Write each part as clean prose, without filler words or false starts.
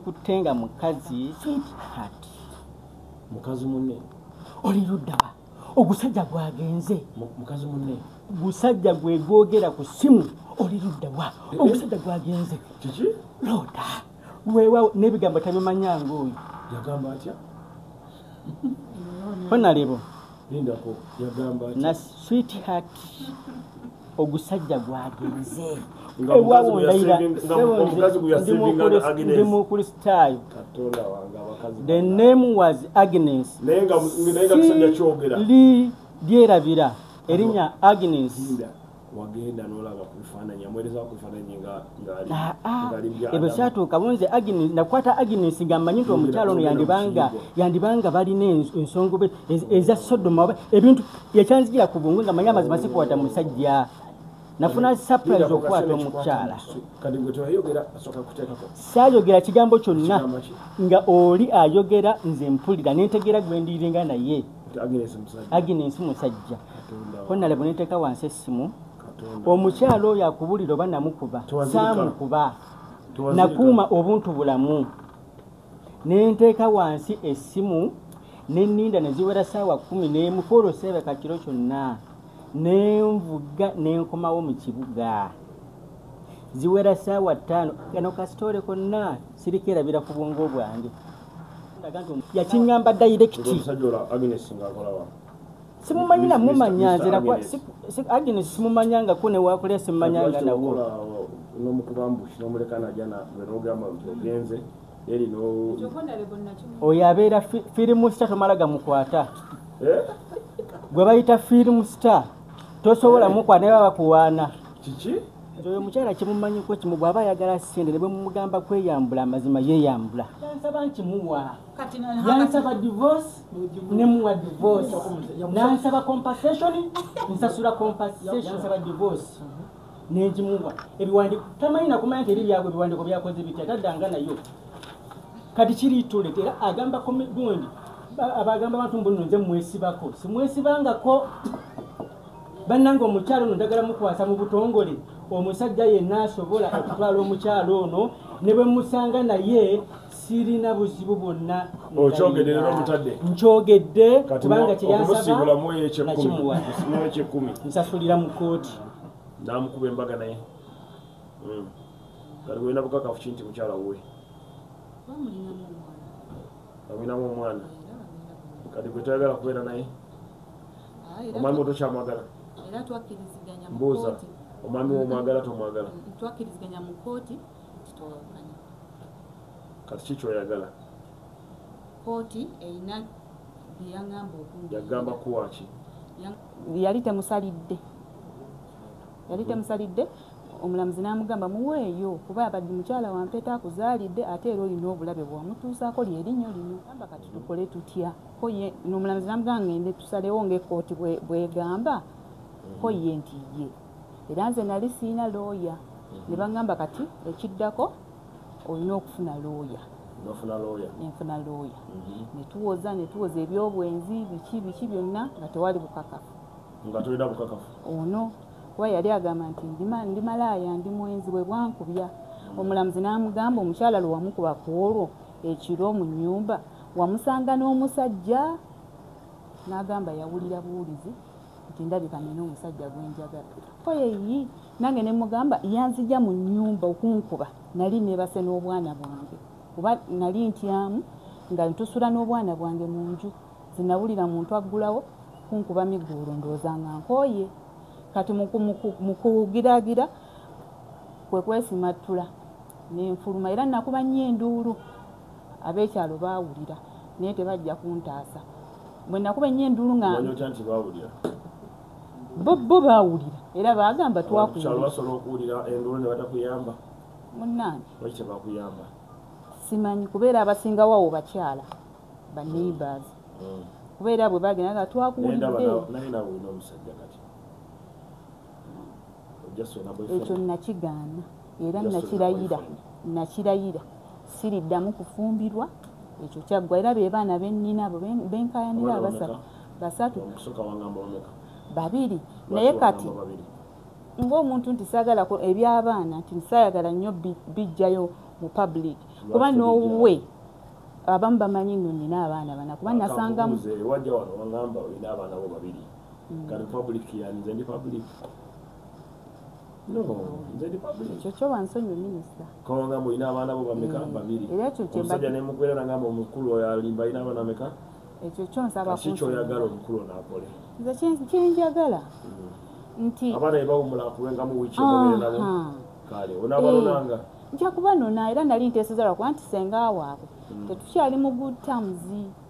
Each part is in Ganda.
kutenga mukazi sweetheart mukazi munne oli luddawa ogusajja gwagenze mukazi munne gusajja gwegogera ku simu oli luddawa ogusajja gwagenze kiki loda wewa nebigambo tabimanyanga oyo yagamba atya hona lebo lindako yagamba atya na sweetheart ogusajja gwagenze The name was Agnes. Lyerabira erinya Agnes. Ebe kyatuuka bonze Agnes nakwata Agnes ngamanyi nti omukyalo ono yandibanga balina ensongobe eza Sodoma ebintu yakyanzikira ku bungu nga manyi amazima sikwata musajja. Nafuna surprise okwata omukyala. Kati gwe toyogera asoka kuteekako. Saayogera kigambo kyonna nga oli ayogera nze mpulira nentegera gwendiringa naye. Agnes musajja. Konna lebo neteeka wansi essimu. Omukyala oyo akubulira oba namukuba. Saamukuba. Nakuuma obuntu bulamu. Nenteeka wansi essimu nenninda ne ziwera ssaawa 11 kwolosebe kakiro kyonna. Nenvuga nenkomawo mu kibuga ziwera ssaawa 5 kano kasitole konna sirikerabira ku bwongo bwange yakiŋŋamba direct simumanyi namumanya nzira Agnes simumanyangako newakulya simumanyanga nawo oyo abeera firimu star tomala gamukwata gwe bayita firimu star tosobola mukwa naye bakuwaana kiki oyo mukyala kimumanyiko kimu bw'aba ayagala sente ne bwe mumugamba kweyambula amazima yeeyambula yansaba nkimuwa yansaba divorce nemuwa divorce nansaba compensation nsasula compensation yansaba divorce nenkimuwa ebiwandiko tamanyi nakumanya nti eri byabwe ebiwandiko byakoze bitya taddanga nayo kati kiriitule era agamba gundi abagamba abantu mbuno nze mwesibako simwesibangako bannanga omukyalo ono ndagala mukwasa mu butongole omusajja yenna asobola okutwala omukyalo ono ne bwe musanga naye sirina buzibu bwonna nkyogedde kubanga kyeyansaba nakimuwa nsasulira mu kooti namukuba embaga naye kati wena bukakafu ki nti mukyala wuwe amwinamu omwana kati gwe toyagala kubeera naye omwami otokyamwagala mbuuza omwami womwagala tomwagala twakkiriziganya mu kooti kitowaganya kati ki kyoyagala kooti erina byeyaŋŋamba okungi yagamba kuwaki yali temusalidde omulamuzi n'amugamba muweeyo kuba abadde mukyala wampeeta akuzaalidde ate era olina obulabe bwamutuusaako lyerinnyo lino gamba kati tukole tutya n'omulamuzi n'amugamba ngende tusalewo ng'ekkooti bwegamba ko ye nti ye era nze nali siina looya ne baŋŋamba kati ekiddako olina okufuna looya nenfuna looya netuwoza ebyobwenzi biki byonna nga tewali bukakafu nga tolina bukakafu ono kuba yali agamba nti ndi malaaya ndi mwenzi bwe bwankubya omulamuzi n'amugamba omukyala lwe wamukuba ku olwo ekiro mu nnyumba wamusanga n'omusajja n'agamba yawulira buwulizi nti ndabika nina omusajja gwenjagala koyeyi nange ne mugamba yanzija mu nnyumba okunkuba nali nebase n'obwana bwange kuba nali ntyamu nga ntusula n'obwana bwange mu nju zinawulira muntu aggulawo kunkuba migguulo ndowooza nga nkooye kati mukugiragira kwe kwesimattula nenfuluma era nakuba nnyo enduulu ab'ekyalo baawulira naye tebajja kuntaasa bwe nakuba nnyo enduulu nga bo baawulira era baagamba twakuwulira munnange simanyi kubeera abasingawo bakyala ba neighbors kubeera bwe bagenda nga twakuwulidde ekyo nakigaana era nakirayira siriddamu kufumbirwa ekyo kyaggwa era be baana bennina abo benkayanira basatu babiri naye kati ng'omuntu nti saagala ebyabaana nti saayagala nnyo bijjayo mu public kuba n'owuwe abamu bamanyi nno nina abaana bana kuba nasangamu wajja wano wangamba olina abaana bo babiri kati public yanze ndi public no nze ndi public ekyo kyo wansonyiwa minisita kawangamba olina abaana bo bameka babiri era ekyo omusajja nemukwera nagamba omukulu oyo alimba alina abaana meka ekyo kyonsaba kikyoyagala omukulu onaakole nze kyenjagala nti abaana ebawumula akuwengamu wiiki emubere nabo kale onaabalonanga nja kubanona era nali nteeseza lwakuba nti senga waabwe tetukyali mu good terms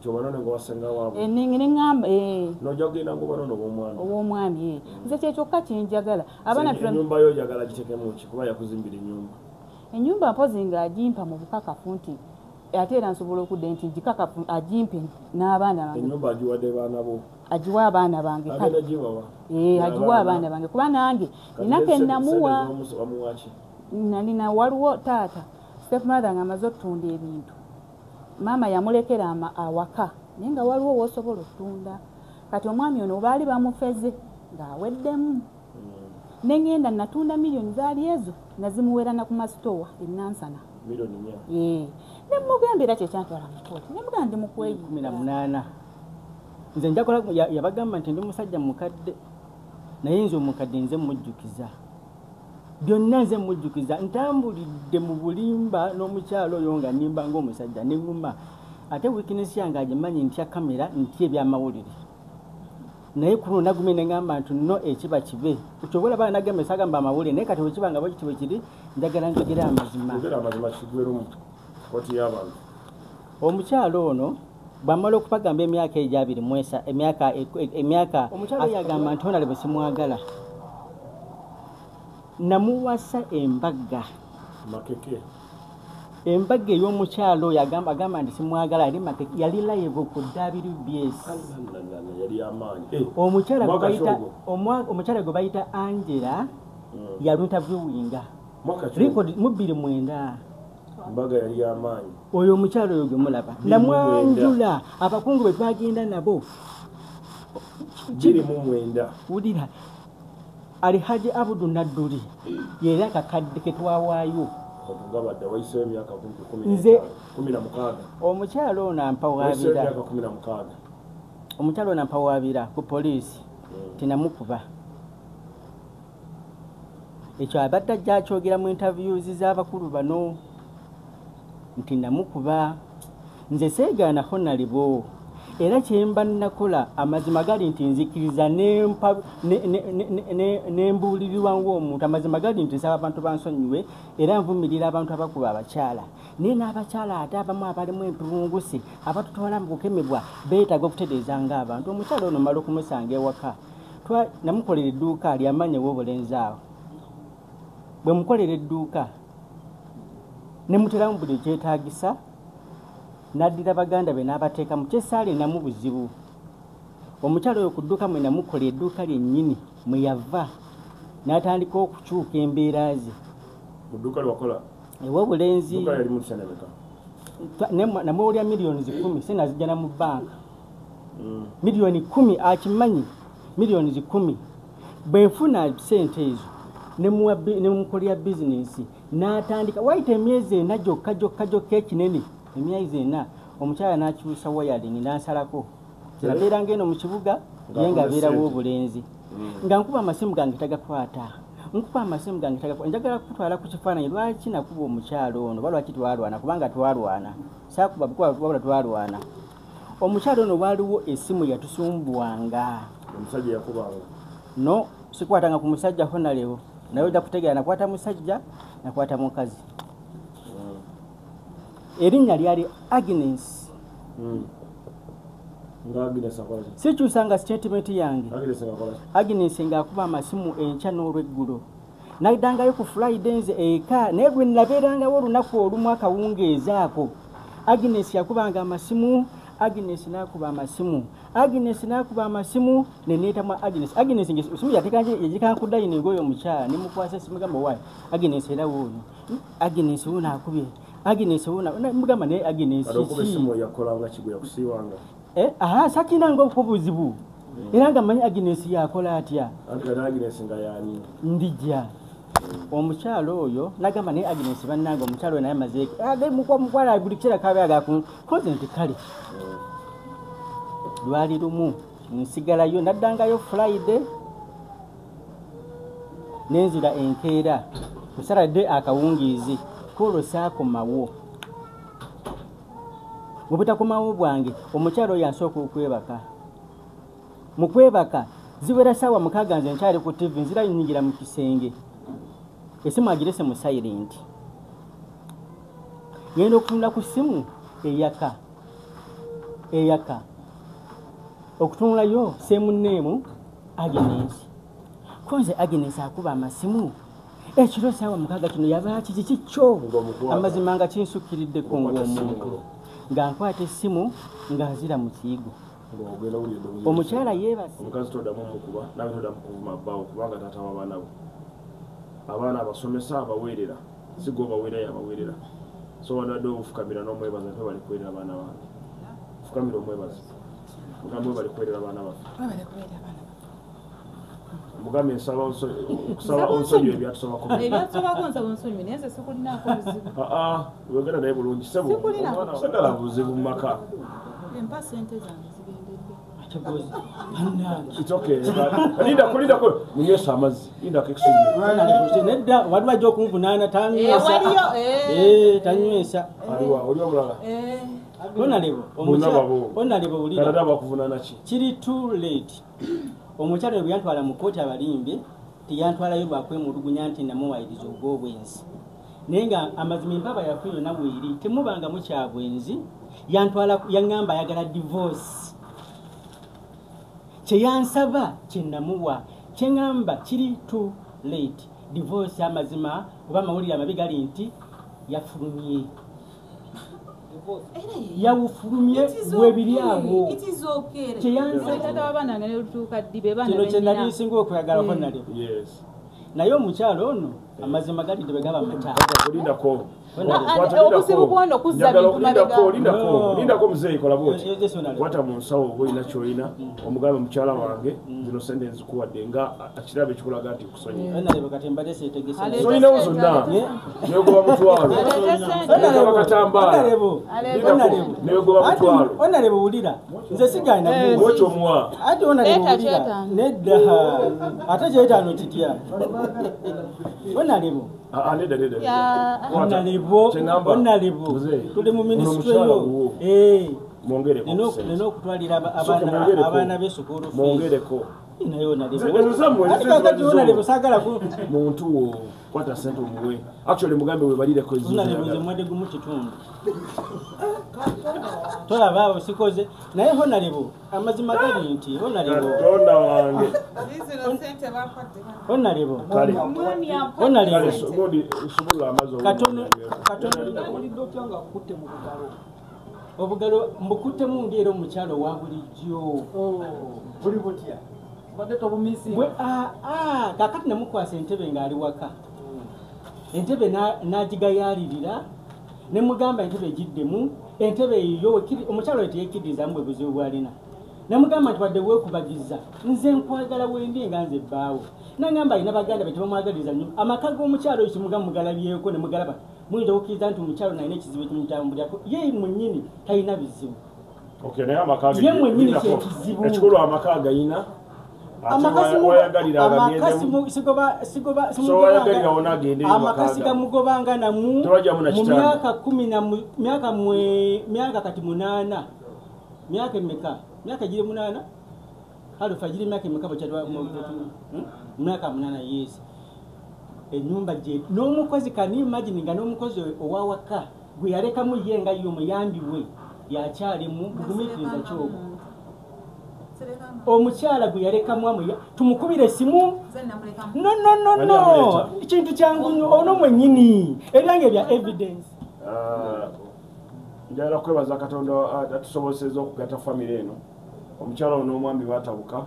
kyobanone nga wasenga waabwe neŋŋamba nojja kugenda ngaobanone obwomwami nze kyekyokka kyenjagala enyumba yo oyagala gitekemu ki kuba yakuzimbira enyumba enyumba mpozi nga agimpa mu bukakafu nti ate era nsobola okudde nti gikakafu agimpe n'abaana bange enyumba agiwadde baana bo agiwa abaana bange agiwa abaana bange kuba nange ninako enamuwa nalina waliwo taata stepmother nga amaze otutunda ebintu maama yamulekera awaka naye nga waliwo wosobola otunda kati omwami ono baali bamufeze ng'aweddemu neŋŋenda natunda miliyoni zaali ezo nazimuwerana ku masitowa enansana nemugamba era kyekyantwala mukooti nemugamba ndi mukweyi 18 nze njakola yabagamba nti ndi musajja mukadde naye nze omukadde nze mujjukiza byonna nze mujjukiza ntambulidde mu bulimba n'omukyalo oyo nga nimba ng'omusajja neŋŋuma ate wikinesi yange agimanyi ntya kamera ntya ebyamawulire naye ku lunaku lumu neŋŋamba nti nno ekiba kibe ekyobola bana nagamba esagamba amawulire naye kati wekiba nga bwekiti bwe kiri njagala njogere amazima omukyalo ono bwamala okupagamba emyaka egyo 2 emyaka omukyalo yagamba nti onale bwe simwagala namuwasa embaga ey'omukyalo oyo agamba nti simwagala ali makeke yali live ku WBS omukyala gwe bayita Angela yaluntaviewinga record mu 29 mbaga yali y'amaanyi oyo omukyalo oyo gwe mulaba namwanjula abakungu bwe twagenda nabo 29 wulira ali Haji Abudu Nadduli yera akakadde ke twawaayo nze omukyalo ono ampawaabira ku poliisi tinamukuba ekyo abadde ajja akyogera mu interviews z'abakulu bano nti namukuba nze seegaanako nalibo era kyemba nakola amazima gali nti nzikiriza nembuulirirwa ng'omuntu amazima gali nti nsaba abantu bansonyiwe era nvumirira abantu abakuba abakyala naye n'abakyala ate abamu abalimu empunguse abatutwala mu kukemebwa beetaaga okutereeza ng'abantu omukyala ono mala okumusanga ewaka namukolera edduuka lyamanyewo obulenzi awo bwe mukolera edduuka nemuteramu buli ekyetaagisa naddira baganda be n'abateeka mu kyesaali namu buzibu omukyalo oyo ku dduuka mwe namukola edduuka lyennyini mwe yava n'atandika okukyuka embeera ze ewa obulenzi namuwulya miliyoni 10 sinazijja na mu banka miliyoni 10 akimanyi miliyoni 10 bwe nfuna sente ezo nemukolera bizinesi n'atandika wayita emyezi 4 gyokka ekinene emyezi 4 omukyala n'akyusa wayaling n'ansalako kirabeera ng'eno mu kibuga ye ng'abeerawo obulenzi nga nkuba amasimu gange tagakwata njagala kutwala ku kifaananyi lwaki nakuba omukyalo ono balwaki twalwana kubanga twalwana saakuba wabula twalwana omukyalo ono waaliwo essimu yatusumbuwanga omusajja yakubanga no sikwatanga ku musajja honalewo naye ojja kutegeera nakwata musajja nakwata mukazi erinnya lyali Agnes sikyusanga statement yange Agnes ng'akuba amasimu enkya n'olweggulo nayiddangayo ku Fridays eka naye lwe nabeerangawo olunaku olumu akawungeeza ako Agnes yakubanga amasimu Agnes n'akuba amasimu neneetamu Agnes esimu yagikankuddayininga oyo omukyala nemukwasa esimu gamba waayi Agnes era woono Agnes wuno akubye Agnes wuno mugamba naye Agnes sakinanga okubuzibu era nga manyi Agnes yakola atya ndijja omukyalo oyo nagamba naye Agnes bannange omukyalo naye amaze mukwala buli kiseera kabeaga koze nti kale lwali lumu nsigalayo naddangayo Friday nenzira enkeera Saturday akawungiizi kulo saakomawo mubutakomawo bwange omukyalo yansooka okwebaka mu kwebaka ziwera saawa mukaaga nze nkyali ku TV nzira nyingira mu kisenge esimu agirese mu silent ngenda okutunula ku simu eyaka okutunulayo semunneemu Agnes konze Agnes akuba amasimu ekiro saawa mukaaga kino yaba kikikyo amazima nga kinsukiridde ng'omuntu nga nkwata essimu ng'azira mu kiyigo omukyala yeebase omukazi toddamu mukuba nawe toddamu kuvuma bbaawo kubanga taata w'abaana bo abaana abasomesa abaweerera sigo baweerayo abaweerera so wadde obufukamira n'omwebaza nfe bali kwerera abaana bange fukamira omwebaza mugambe bali kwerera abaana baffe mugambe nsaba okusaba onsonyi ebyatusobako wegera naye bulungi sagala buzibu mu maka It's okay. Linda munyesa amazzi. Linda kekusubira. Nedda waliwo ajja okunvunaana tanywesa. Tanywesa. Aliwa oli omulala. Onalebo ulira. Kalada bakuvunaana ki? Kiri too late. Omukyalo bwe yantwala mu kkooti abalimbe teyantwalayo lwakwemulugunya nti namuwayiriza ogw'obwenzi. Naye nga amazima empaba yaffe yonna bweri temubanga mukyabwenzi yantwala yaŋŋamba ayagala divorce. Kyeyansaba kyenamuwa kyeŋŋamba kiri too late divorce amazima oba amawulire amabi gali nti yafulumye yawufulumye bwebiri awo kino kyenali singa okweyagalako nalyo naye omukyalo ono amazima gali tebegaba mata obuzibu bwono kuzza bintu mabega lindako muzeeyi kola bwoti kwata mu nsawo oba olina kyolina omugambe mukyala wange zino sente nzikuwadde nga akiraba ekikulaga nti kusonyisolinawo zonna negoba mutwalo akatambaala negoba mutwalo onalebe wulira nze sigana okyomuwa ate onalebe wulira nedda ate kyetaano kitya onalebo onalebo tuli mu minisitule yo nina okutwalira abaana b'esukulu mongereko naye onalebo saagala muntu wo kwata sente omuwe actually mugambe webalireko onalebo mwadde gumu kitundu tolaba awo sikoze naye onalebo amazima gali nti onalebo obugalo mbukuttemu ndi era omukyalo wa bulijjo buli butya kakati namukwasa entebe ng'ali waka entebe n'agigayaalirira ne mugamba entebe egiddemu entebe eyo omukyalo teyekkirizaamu bwe buzibu bwalina namugamba nti wadde weekubagiza nze nkwagala wendi nga nze ebbaawo nagamba alina baganda be tebamwagaliriza nnyo amaka g'omukyalo oyo kimugamba mugalabyeko ne mugalaba muyinza okukkiriza nti omukyalo nalina ekizibu ekimutambulirako ye mwennyini talina bizibu ye mwennyini kyekizibu ekikulu amaka agayina amakasi gamugobanga namu mu myaka kati 8 myaka emeka myaka giri 8 halufa giri myaka emeka bwekyatwa myaka 8 years enyumba gye n'omukozi kani imagine nga n'omukozi owawaka gwe yalekamu ye nga ye omuyambi we yakyalimu bugumikiriza kyogo omukyala gwe yalekamu tumukubire simu no kintu kyangu ono mwennyini ebyange bya evidence njagala kwebaza katonda atusobozeseza okugatta famire eno omukyala ono n'omwami baatabuka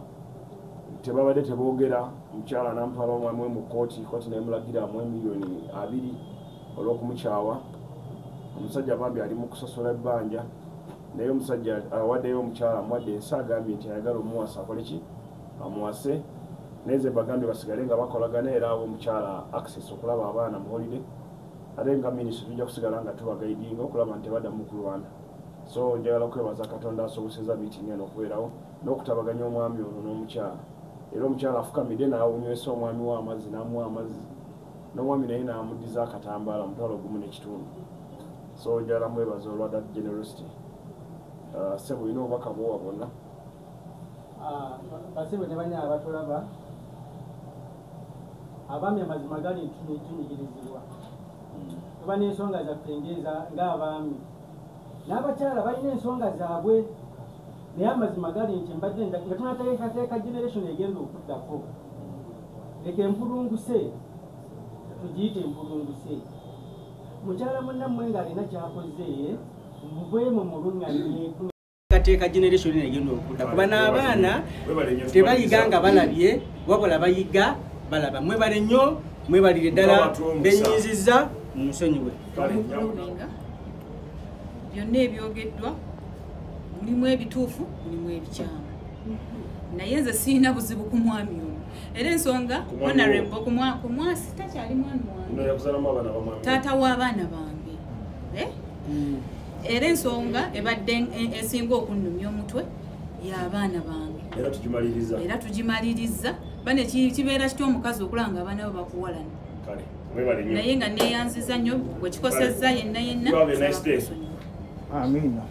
tebabadde teboogera omukyala nampala omwami we mu kooti nemulagira amuwe $2,000,000 olw'okumukyawa omusajja bambi ali mu kusasula ebbanja naye omusajja awaddeyo omukyala amuwadde ensi agambye nti ayagala omuwasa akole ki amuwase neze bagambe basigale nga bakolagana era omukyala access okulaba abaana mu holiday ate nga ministry tujja kusigala nga tubagaidinga okulaba nti badda mu kulwana so njagala kwebaza Katonda asoboseza meeting eno okubeerawo n'okutabaganya omwami ono n'omukyala era omukyala afukamidde n'awunywesa omwami w'amazzi n'amuwa amazzi n'omwami naye n'amuddiza akatambaala omutwalo gumu n'ekitundu so njagala mwebaza olwa that generosity sebo olina obubaka bwowa bwonna basebe ne banya abatulaba abaami amazima gali tunyigirizibwa tuba n'ensonga zaffe ng'abaami n'abakyala balina ensonga zaabwe naye amazima gali nti mbadde nga tunateekateeka generation egenda okuddako leka empulunguse tugiyite empulunguse mukyala munnammwe ng'alina kyakoze muvemu mulungamye kateeka generation egenda okudda kuba n'abaana tebayiga nga balabye wabula bayiga balaba mwebale nnyo mwebalire ddala benyiizizza mumusonyiwe byonna ebyogeddwa mulimu ebituufu mulimu ebikyamu naye nze sirina buzibu ku mwami ono era ensonga honorable ku mwasi takyali mwami wange taata w'abaana bange era ensonga ebadde esinga okunnumya omutwe y'abaana bange era tugimaliriza bane kibeera kitya omukazi okulanga abaana bo bakuwalana naye nga neeyanziza nnyo bwe kikosezza yenna Amina.